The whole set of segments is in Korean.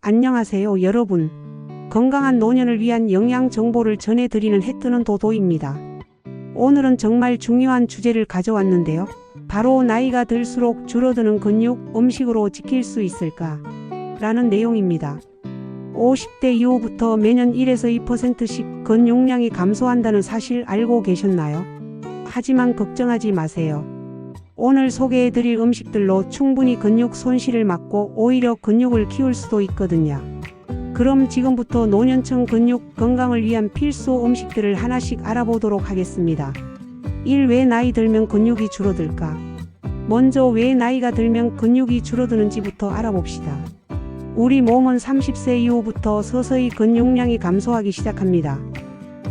안녕하세요 여러분. 건강한 노년을 위한 영양 정보를 전해드리는 해뜨는 도도입니다. 오늘은 정말 중요한 주제를 가져왔는데요. 바로 나이가 들수록 줄어드는 근육 음식으로 지킬 수 있을까? 라는 내용입니다. 50대 이후부터 매년 1에서 2%씩 근육량이 감소한다는 사실 알고 계셨나요? 하지만 걱정하지 마세요. 오늘 소개해드릴 음식들로 충분히 근육 손실을 막고 오히려 근육을 키울 수도 있거든요. 그럼 지금부터 노년층 근육 건강을 위한 필수 음식들을 하나씩 알아보도록 하겠습니다. 1. 왜 나이 들면 근육이 줄어들까? 먼저 왜 나이가 들면 근육이 줄어드는지부터 알아봅시다. 우리 몸은 30세 이후부터 서서히 근육량이 감소하기 시작합니다.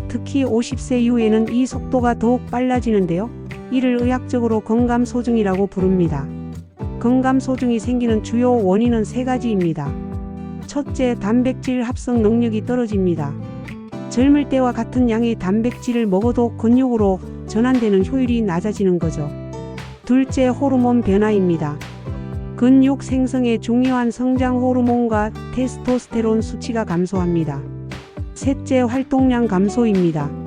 특히 50세 이후에는 이 속도가 더욱 빨라지는데요. 이를 의학적으로 근감소증이라고 부릅니다. 근감소증이 생기는 주요 원인은 세 가지입니다. 첫째, 단백질 합성 능력이 떨어집니다. 젊을 때와 같은 양의 단백질을 먹어도 근육으로 전환되는 효율이 낮아지는 거죠. 둘째, 호르몬 변화입니다. 근육 생성에 중요한 성장 호르몬과 테스토스테론 수치가 감소합니다. 셋째, 활동량 감소입니다.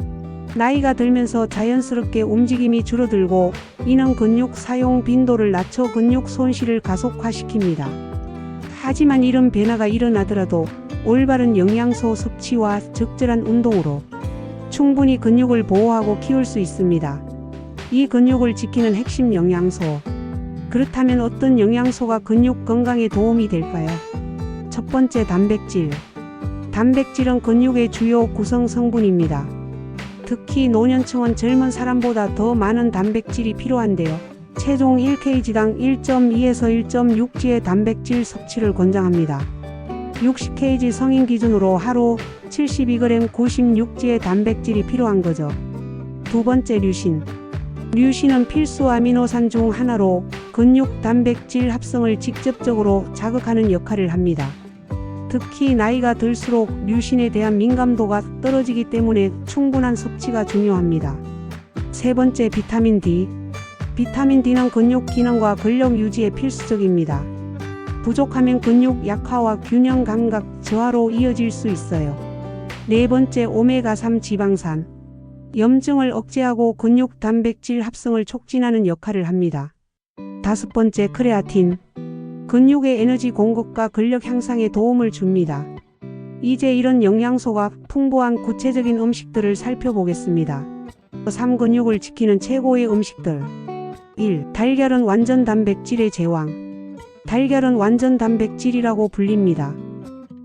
나이가 들면서 자연스럽게 움직임이 줄어들고 이는 근육 사용 빈도를 낮춰 근육 손실을 가속화시킵니다. 하지만 이런 변화가 일어나더라도 올바른 영양소 섭취와 적절한 운동으로 충분히 근육을 보호하고 키울 수 있습니다. 이 근육을 지키는 핵심 영양소. 그렇다면 어떤 영양소가 근육 건강에 도움이 될까요? 첫 번째, 단백질. 단백질은 근육의 주요 구성 성분입니다. 특히 노년층은 젊은 사람보다 더 많은 단백질이 필요한데요. 체중 1kg당 1.2에서 1.6g의 단백질 섭취를 권장합니다. 60kg 성인 기준으로 하루 72g 96g의 단백질이 필요한 거죠. 두 번째, 류신. 류신은 필수 아미노산 중 하나로 근육 단백질 합성을 직접적으로 자극하는 역할을 합니다. 특히 나이가 들수록 류신에 대한 민감도가 떨어지기 때문에 충분한 섭취가 중요합니다. 세 번째, 비타민 D. 비타민 D는 근육 기능과 근력 유지에 필수적입니다. 부족하면 근육 약화와 균형 감각 저하로 이어질 수 있어요. 네 번째, 오메가3 지방산. 염증을 억제하고 근육 단백질 합성을 촉진하는 역할을 합니다. 다섯 번째, 크레아틴. 근육의 에너지 공급과 근력 향상에 도움을 줍니다. 이제 이런 영양소가 풍부한 구체적인 음식들을 살펴보겠습니다. 3. 근육을 지키는 최고의 음식들. 1. 달걀은 완전 단백질의 제왕. 달걀은 완전 단백질이라고 불립니다.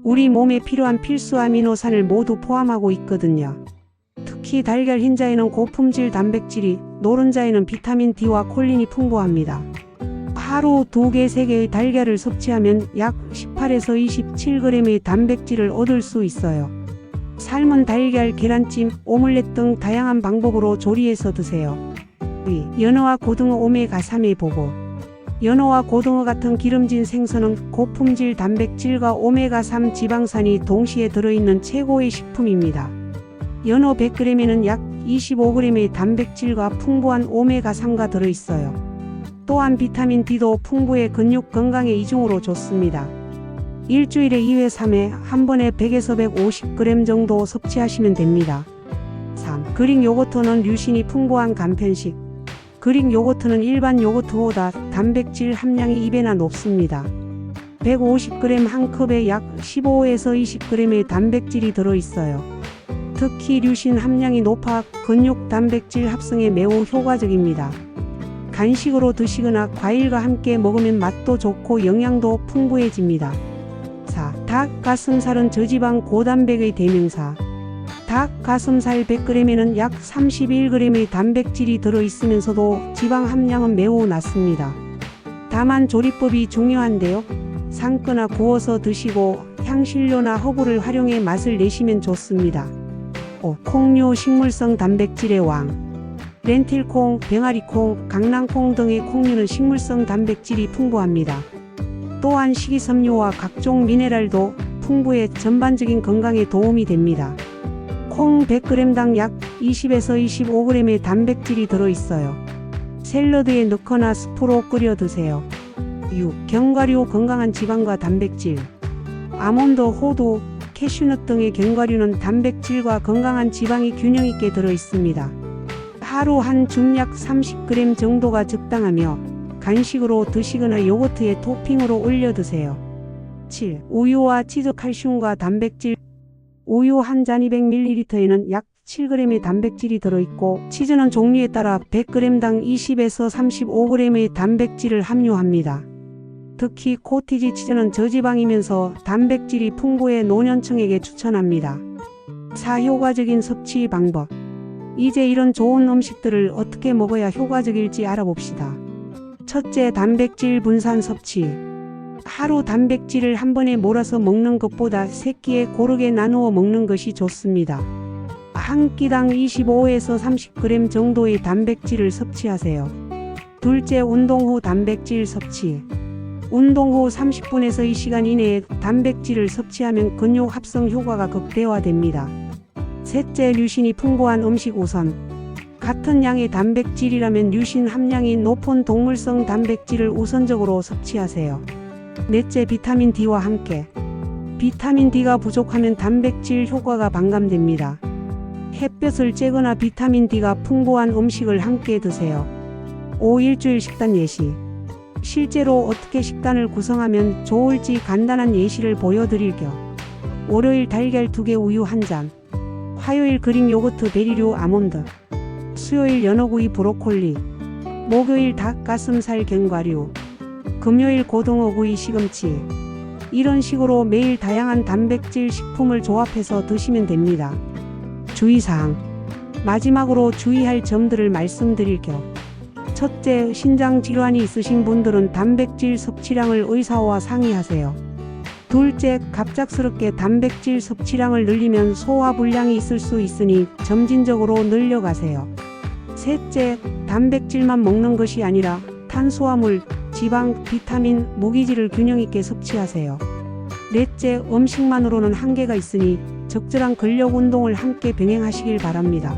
우리 몸에 필요한 필수 아미노산을 모두 포함하고 있거든요. 특히 달걀 흰자에는 고품질 단백질이, 노른자에는 비타민 D와 콜린이 풍부합니다. 하루 2개, 3개의 달걀을 섭취하면 약 18에서 27g의 단백질을 얻을 수 있어요. 삶은 달걀, 계란찜, 오믈렛 등 다양한 방법으로 조리해서 드세요. 2. 연어와 고등어 오메가3의 보고. 연어와 고등어 같은 기름진 생선은 고품질 단백질과 오메가3 지방산이 동시에 들어있는 최고의 식품입니다. 연어 100g에는 약 25g의 단백질과 풍부한 오메가3가 들어있어요. 또한 비타민 D도 풍부해 근육 건강에 이중으로 좋습니다. 일주일에 2회 3회 한 번에 100에서 150g 정도 섭취하시면 됩니다. 3. 그릭 요거트는 류신이 풍부한 간편식. 그릭 요거트는 일반 요거트보다 단백질 함량이 2배나 높습니다. 150g 한 컵에 약 15에서 20g의 단백질이 들어있어요. 특히 류신 함량이 높아 근육 단백질 합성에 매우 효과적입니다. 간식으로 드시거나 과일과 함께 먹으면 맛도 좋고 영양도 풍부해집니다. 4. 닭 가슴살은 저지방 고단백의 대명사. 닭 가슴살 100g에는 약 31g의 단백질이 들어있으면서도 지방 함량은 매우 낮습니다. 다만 조리법이 중요한데요. 삶거나 구워서 드시고 향신료나 허브를 활용해 맛을 내시면 좋습니다. 5. 콩류 식물성 단백질의 왕. 렌틸콩, 병아리콩, 강낭콩 등의 콩류는 식물성 단백질이 풍부합니다. 또한 식이섬유와 각종 미네랄도 풍부해 전반적인 건강에 도움이 됩니다. 콩 100g당 약 20에서 25g의 단백질이 들어있어요. 샐러드에 넣거나 스프로 끓여 드세요. 6. 견과류 건강한 지방과 단백질. 아몬드, 호두, 캐슈넛 등의 견과류는 단백질과 건강한 지방이 균형 있게 들어 있습니다. 하루 한 줌 약 30g 정도가 적당하며 간식으로 드시거나 요거트에 토핑으로 올려 드세요. 7. 우유와 치즈. 칼슘과 단백질. 우유 한 잔 200ml에는 약 7g의 단백질이 들어있고 치즈는 종류에 따라 100g당 20에서 35g의 단백질을 함유합니다. 특히 코티지 치즈는 저지방이면서 단백질이 풍부해 노년층에게 추천합니다. 4. 효과적인 섭취 방법. 이제 이런 좋은 음식들을 어떻게 먹어야 효과적일지 알아봅시다. 첫째, 단백질 분산 섭취. 하루 단백질을 한 번에 몰아서 먹는 것보다 세 끼에 고르게 나누어 먹는 것이 좋습니다. 한 끼당 25에서 30g 정도의 단백질을 섭취하세요. 둘째, 운동 후 단백질 섭취. 운동 후 30분에서 2시간 이내에 단백질을 섭취하면 근육 합성 효과가 극대화됩니다. 셋째, 류신이 풍부한 음식 우선. 같은 양의 단백질이라면 류신 함량이 높은 동물성 단백질을 우선적으로 섭취하세요. 넷째, 비타민 D와 함께. 비타민 D가 부족하면 단백질 효과가 반감됩니다. 햇볕을 쬐거나 비타민 D가 풍부한 음식을 함께 드세요. 5. 일주일 식단 예시. 실제로 어떻게 식단을 구성하면 좋을지 간단한 예시를 보여드릴게요. 월요일 달걀 2개, 우유 1잔. 화요일 그릭 요거트, 베리류, 아몬드. 수요일 연어구이, 브로콜리. 목요일 닭 가슴살, 견과류. 금요일 고등어구이, 시금치. 이런 식으로 매일 다양한 단백질 식품을 조합해서 드시면 됩니다. 주의사항. 마지막으로 주의할 점들을 말씀드릴게요. 첫째, 신장 질환이 있으신 분들은 단백질 섭취량을 의사와 상의하세요. 둘째, 갑작스럽게 단백질 섭취량을 늘리면 소화불량이 있을 수 있으니 점진적으로 늘려가세요. 셋째, 단백질만 먹는 것이 아니라 탄수화물, 지방, 비타민, 무기질을 균형 있게 섭취하세요. 넷째, 음식만으로는 한계가 있으니 적절한 근력 운동을 함께 병행하시길 바랍니다.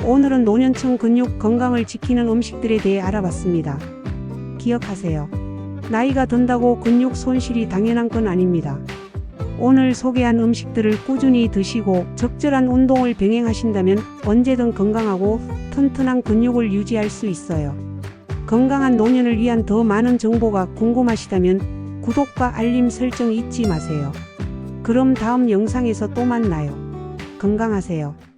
오늘은 노년층 근육 건강을 지키는 음식들에 대해 알아봤습니다. 기억하세요. 나이가 든다고 근육 손실이 당연한 건 아닙니다. 오늘 소개한 음식들을 꾸준히 드시고 적절한 운동을 병행하신다면 언제든 건강하고 튼튼한 근육을 유지할 수 있어요. 건강한 노년을 위한 더 많은 정보가 궁금하시다면 구독과 알림 설정 잊지 마세요. 그럼 다음 영상에서 또 만나요. 건강하세요.